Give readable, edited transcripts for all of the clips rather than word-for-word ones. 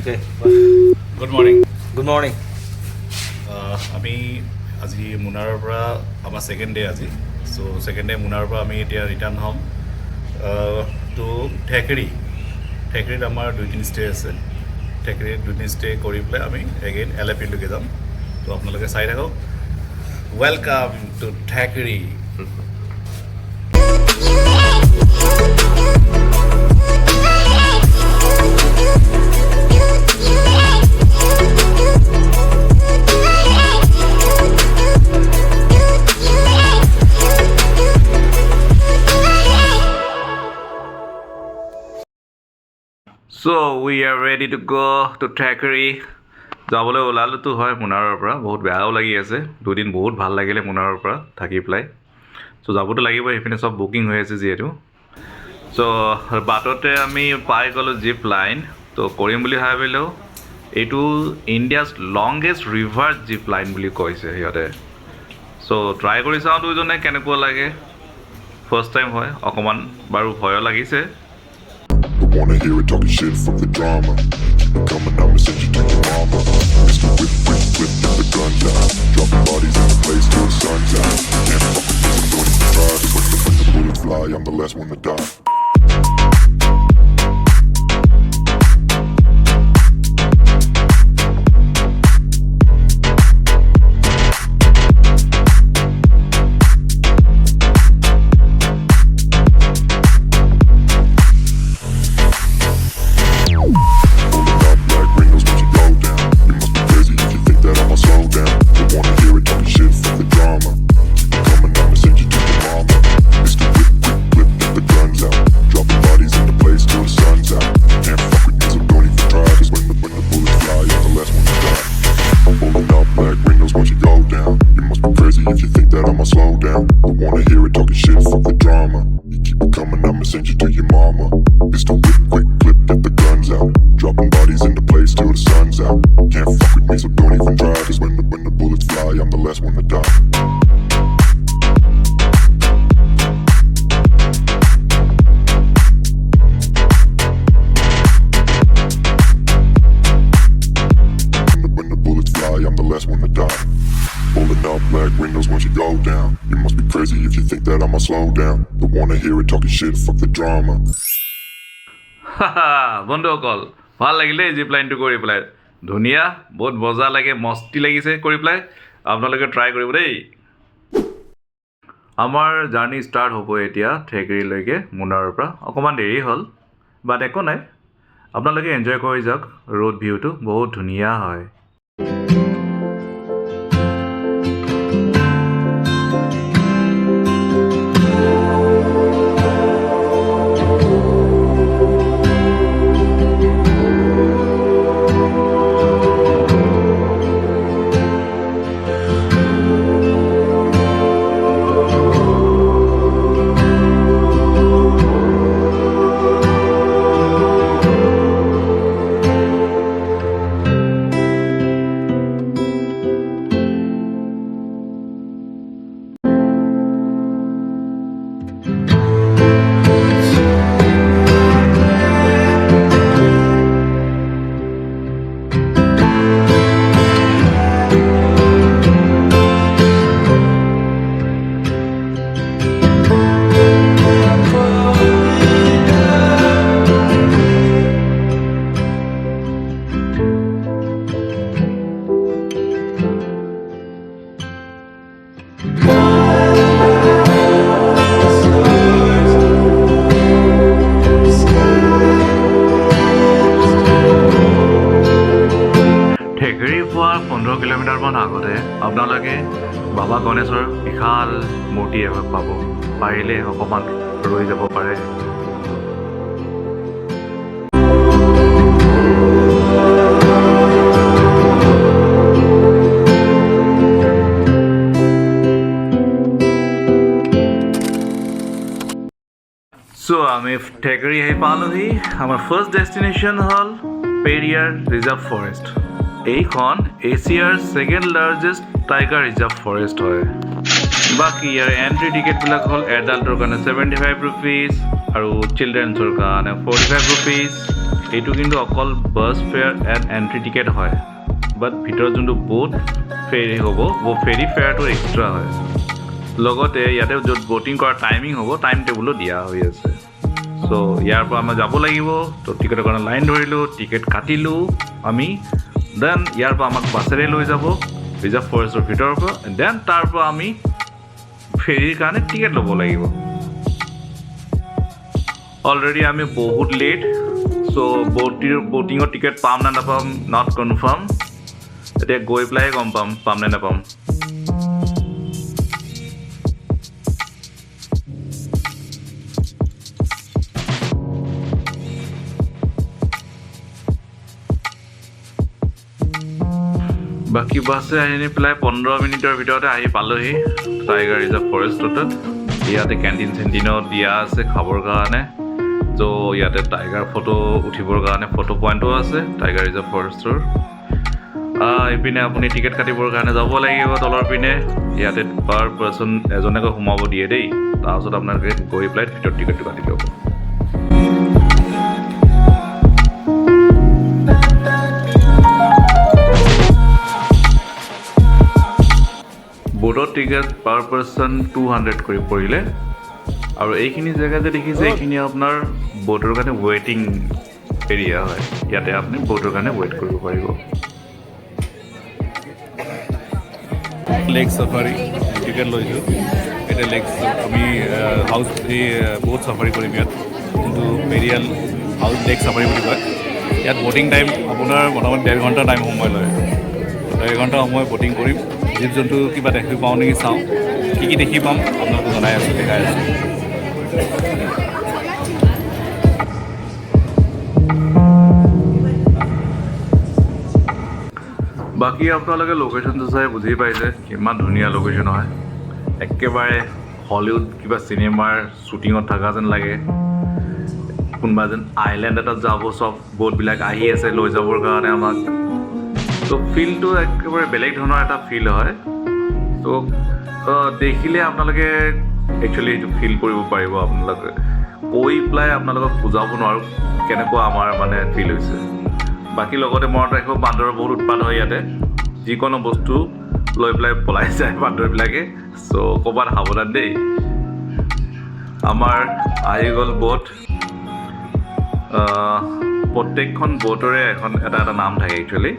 Okay. Good morning Good morning. আমি আজি মুনাৰৰ পৰা আমাৰ ছেকেণ্ড ডে আজি চ' ছেকেণ্ড ডে মুনাৰৰ পৰা আমি এতিয়া ৰিটাৰ্ণ হ'ম টু থেকেৰীত আমাৰ 2-3 ষ্টে আছে থেকেৰীত 2-3 ষ্টে কৰি পেলাই আমি এগেইন এলেপিলৈকে যাম ত' আপোনালোকে চাই থাকক ৱেলকাম টু থেকেৰী So we are ready to go to Thekkady. যাবলৈ ওলালোতো হয় মুনাৰৰ পৰা বহুত বেয়াও লাগি আছে দুদিন বহুত ভাল লাগিলে মুনাৰৰ পৰা থাকি পেলাই চ' যাবতো লাগিব সেইপিনে চব বুকিং হৈ আছে যিহেতু চ' বাটতে আমি পাই গ'লোঁ জিপ লাইন তো কৰিম বুলি ভাবিলোঁ এইটো India's longest river zip line বুলি কৈছে সিহঁতে চ' ট্ৰাই কৰি চাওঁ দুইজনে কেনেকুৱা লাগে ফাৰ্ষ্ট টাইম হয় অকণমান বাৰু ভয়ো লাগিছে Wanna hear it talking shit, fuck the drama. Keep it coming, I'ma send you to your mama. Mr. Whip, whip, whip, get the guns out. Dropping bodies in the place till the sun's out. Can't fuck with me, I'm going to try. When the bullets fly, I'm the last one to die. If you think that I'ma slow down, don't wanna hear it talking shit, fuck the drama. You keep it coming, I'ma send you to your mama. Pistol whip, quick clip, get the guns out. Dropping bodies in the place till the sun's out. Can't fuck with me, so don't even try. Cause when the bullets fly, I'm the last one to die. When the bullets fly, I'm the last one to die. Pulling up black windows once you go down. You must be crazy if you think that I'ma slow down. Don't wanna hear it talking shit, fuck the drama. হাহা বন্ধুসকল ভাল লাগিলে jeep লাইনটো কৰি পেলাই ধুনীয়া বহুত মজা লাগে মস্তি লাগিছে কৰি পেলাই আপোনালোকে ট্ৰাই কৰিব দেই আমাৰ জাৰ্ণি ষ্টাৰ্ট হ'ব এতিয়া থেকেৰীলৈকে মুনাৰৰ পৰা অকণমান দেৰি হ'ল বাট একো নাই আপোনালোকে এনজয় কৰি যাওক ৰোড ভিউটো বহুত ধুনীয়া হয় থেকেৰীৰ পৰা 15 কিলোমিটাৰমান আগতে আপোনালোকে বাবা গণেশৰ বিশাল মূৰ্তি এভাগ পাব পাৰিলে অকণমান ৰৈ যাব পাৰে চ' আমি থেকেৰী আহি পালোহি আমাৰ ফাৰ্ষ্ট ডেষ্টিনেশ্যন হ'ল পেৰিয়াৰ ৰিজাৰ্ভ ফৰেষ্ট এইখন এছিয়াৰ second largest tiger reserve forest হয় বাকি ইয়াৰ এন্ট্ৰি টিকেটবিলাক হ'ল এডাল্টৰ কাৰণে 75 रुपीस আৰু চিলড্ৰেনছৰ কাৰণে 45 रुपीस এইটো কিন্তু অকল bus fair and entry ticket হয়, বাট ভিতৰত যোনটো বোট ফেৰী হ'ব ফেৰী ফেয়াৰটো এক্সট্ৰা হয়। লগতে ইয়াতে য'ত ব'টিং কৰাৰ টাইমিং হ'ব টাইম টেবুলো দিয়া হৈ আছে। চ' ইয়াৰ পৰা আমি যাব লাগিব, তো টিকেটৰ কাৰণে লাইন ধৰিলোঁ, টিকেট কাটিলোঁ আমি, দেন ইয়াৰ পৰা আমাক বাছেৰে লৈ যাব ৰিজাৰ্ভ ফৰেষ্টৰ ভিতৰৰ পৰা, দেন তাৰ পৰা আমি ফেৰীৰ কাৰণে টিকেট ল'ব লাগিব। অলৰেডি আমি বহুত লেট, চ' ব'টিঙৰ টিকেট পাম নে নাপাম নট কনফাৰ্ম, এতিয়া গৈ পেলাইহে গম পাম নে নাপাম। বাকী বাছে আহি পেলাই 15 মিনিটৰ ভিতৰতে আহি পালোহি টাইগাৰ ৰিজাৰ্ভ ফৰেষ্টত। ইয়াতে কেণ্টিন চেণ্টিনো দিয়া আছে খাবৰ কাৰণে, ত' ইয়াতে টাইগাৰ ফটো উঠিবৰ কাৰণে ফটো পইণ্টো আছে টাইগাৰ ৰিজাৰ্ভ ফৰেষ্টৰ। এইপিনে আপুনি টিকেট কাটিবৰ কাৰণে যাব লাগিব তলৰ পিনে, ইয়াতে পাৰ পাৰ্চন এজনেকৈ সোমাব দিয়ে দেই, তাৰপিছত আপোনালোকে গৈ পেলাই ভিতৰত টিকেটটো কাটি ল'ব। বোটৰ টিকেট পাৰ পাৰ্চন 200 কৰি পৰিলে, আৰু এইখিনি জেগা যে দেখিছে এইখিনি আপোনাৰ বোটৰ কাৰণে ৱেইটিং এৰিয়া হয়, ইয়াতে আপুনি বোটৰ কাৰণে ৱেইট কৰিব পাৰিব। লেক চাফাৰী টিকেট লৈছোঁ, এতিয়া আমি হাউচ বহুত চাফাৰী কৰিম ইয়াত, কিন্তু মেৰিয়াল হাউচ লেক চাফাৰী বুলি কয়। ইয়াত ব'টিং টাইম আপোনাৰ মোটামুটি 1.5 ঘণ্টা টাইম সময় লয়, 1.5 ঘণ্টা সময় ব'টিং কৰিম। জীৱ জন্তু কিবা দেখি পাওঁ নেকি চাওঁ, কি দেখি পাম আপোনালোকে জনাই আছোঁ, দেখাই আছোঁ। বাকী আপোনালোকে লোকেশ্যনটো চাই বুজি পাইছে কিমান ধুনীয়া লোকেশ্যন হয়, একেবাৰে হলিউড কিবা চিনেমাৰ শ্বুটিঙত থকা যেন লাগে। কোনোবা যেন আইলেণ্ড এটাত যাব, চব ব'টবিলাক আহি আছে লৈ যাবৰ কাৰণে আমাক, ত' ফিলটো একেবাৰে বেলেগ ধৰণৰ এটা ফিল হয়। ত' দেখিলে আপোনালোকে একচুৱেলি সেইটো ফিল কৰিব পাৰিব, আপোনালোকে কৈ পেলাই আপোনালোকক বুজাব নোৱাৰোঁ কেনেকুৱা আমাৰ মানে ফিল হৈছে। বাকী লগতে মনত ৰাখিব বান্দৰৰ বহুত উৎপাত হয় ইয়াতে, যিকোনো বস্তু লৈ পেলাই পলাই যায় বান্দৰবিলাকে, চ' ক'ৰবাত সাৱধান দেই। আমাৰ আহি গ'ল ব'ট, প্ৰত্যেকখন ব'টৰে এটা নাম থাকে একচুৱেলি,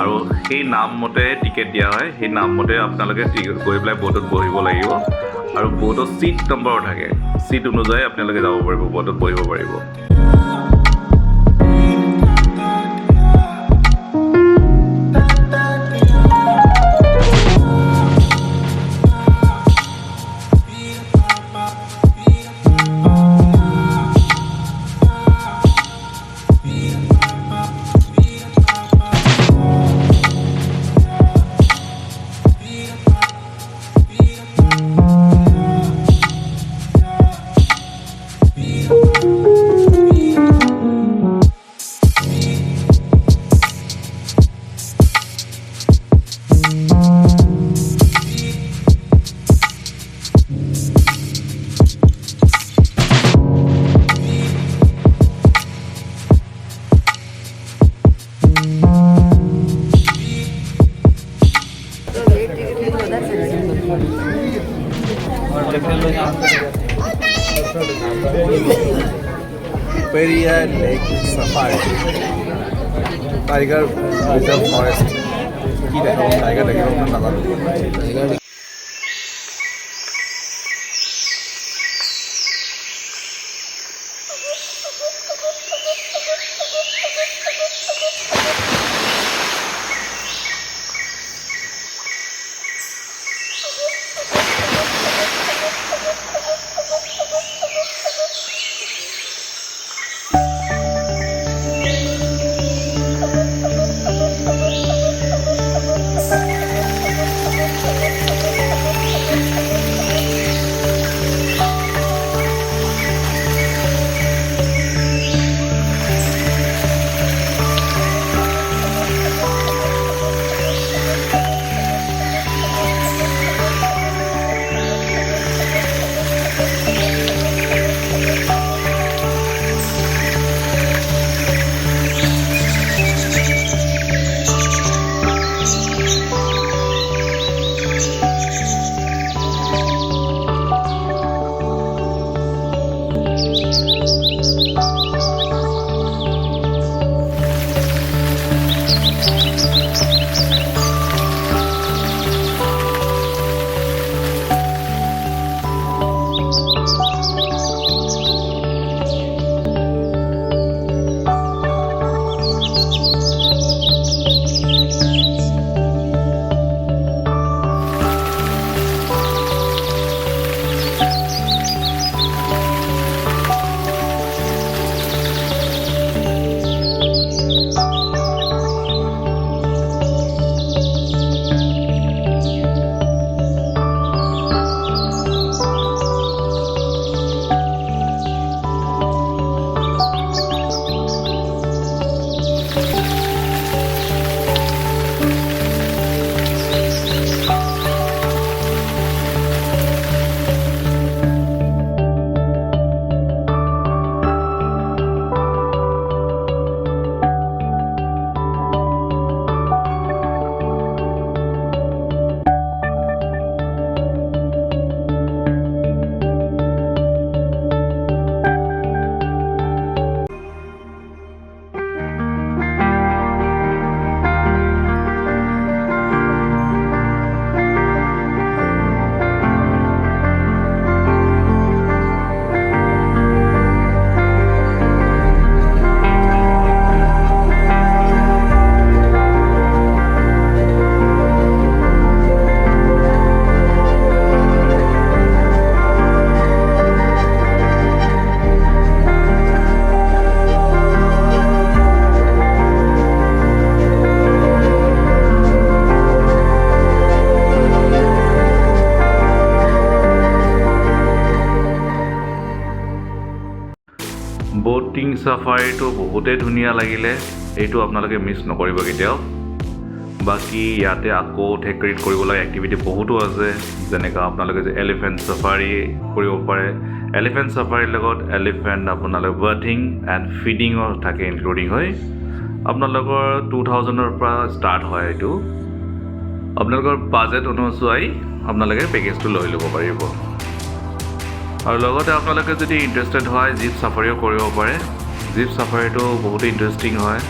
আৰু সেই নাম মতে টিকেট দিয়া হয়, সেই নাম মতে আপোনালোকে গৈ পেলাই ব'টত বহিব লাগিব, আৰু ব'টত ছিট নম্বৰ থাকে, ছিট অনুযায়ী আপোনালোকে যাব পাৰিব, ব'টত বহিব পাৰিব। Peria Lake Safari, Tiger Reserve Forest. কি দেখাব টাইগাৰ দেখিব মানে নাজানো। বোটিং চাফাৰীটো বহুতেই ধুনীয়া লাগিলে, এইটো আপোনালোকে মিছ নকৰিব কেতিয়াও। বাকী ইয়াতে আকৌ থেক্কেৰীত কৰিবলগীয়া এক্টিভিটি বহুতো আছে, যেনেকৈ আপোনালোকে যে এলিফেণ্ট চাফাৰী কৰিব পাৰে। এলিফেণ্ট চাফাৰীৰ লগত এলিফেণ্ট আপোনালোকে বাৰ্থিং এণ্ড ফিডিঙৰ থাকে ইনক্লুডিং হয়। আপোনালোকৰ 2000ৰ পৰা ষ্টাৰ্ট হয় এইটো। আপোনালোকৰ বাজেট অনুযায়ী আপোনালোকে পেকেজটো লৈ ল'ব পাৰিব। আৰু লগতে আপোনালোকে যদি ইণ্টাৰেষ্টেড হয় জীপ চাফাৰীও কৰিব পাৰে। জীপ চাফাৰীটো বহুতো ইণ্টাৰেষ্টিং হয়,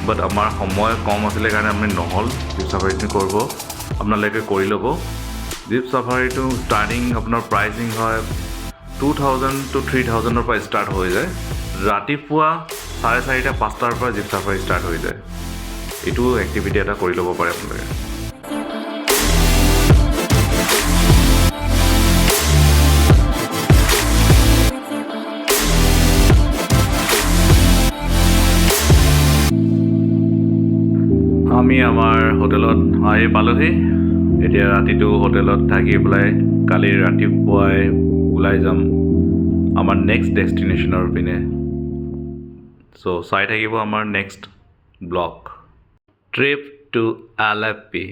বাট আমাৰ সময় কম আছিলে কাৰণে আমি নহ'ল জীপ চাফাৰীটো কৰিব। আপোনালোকে কৰি ল'ব। জীপ চাফাৰীটো ষ্টাৰ্টিং আপোনাৰ প্ৰাইচিং হয় 2000 to 3000ৰ পৰা ষ্টাৰ্ট হৈ যায়। ৰাতিপুৱা 4:30 5টাৰ পৰা জীপ চাফাৰী ষ্টাৰ্ট হৈ যায়। এইটো এক্টিভিটি এটা কৰি ল'ব পাৰে আপোনালোকে। আমি আমাৰ হোটেলত আহি পালোহি। এতিয়া ৰাতিটো হোটেলত থাকি পেলাই কালি ৰাতিপুৱাই ওলাই যাম আমাৰ নেক্সট ডেষ্টিনেশ্যনৰ পিনে। চ' চাই থাকিব আমাৰ next vlog trip to Alleppey.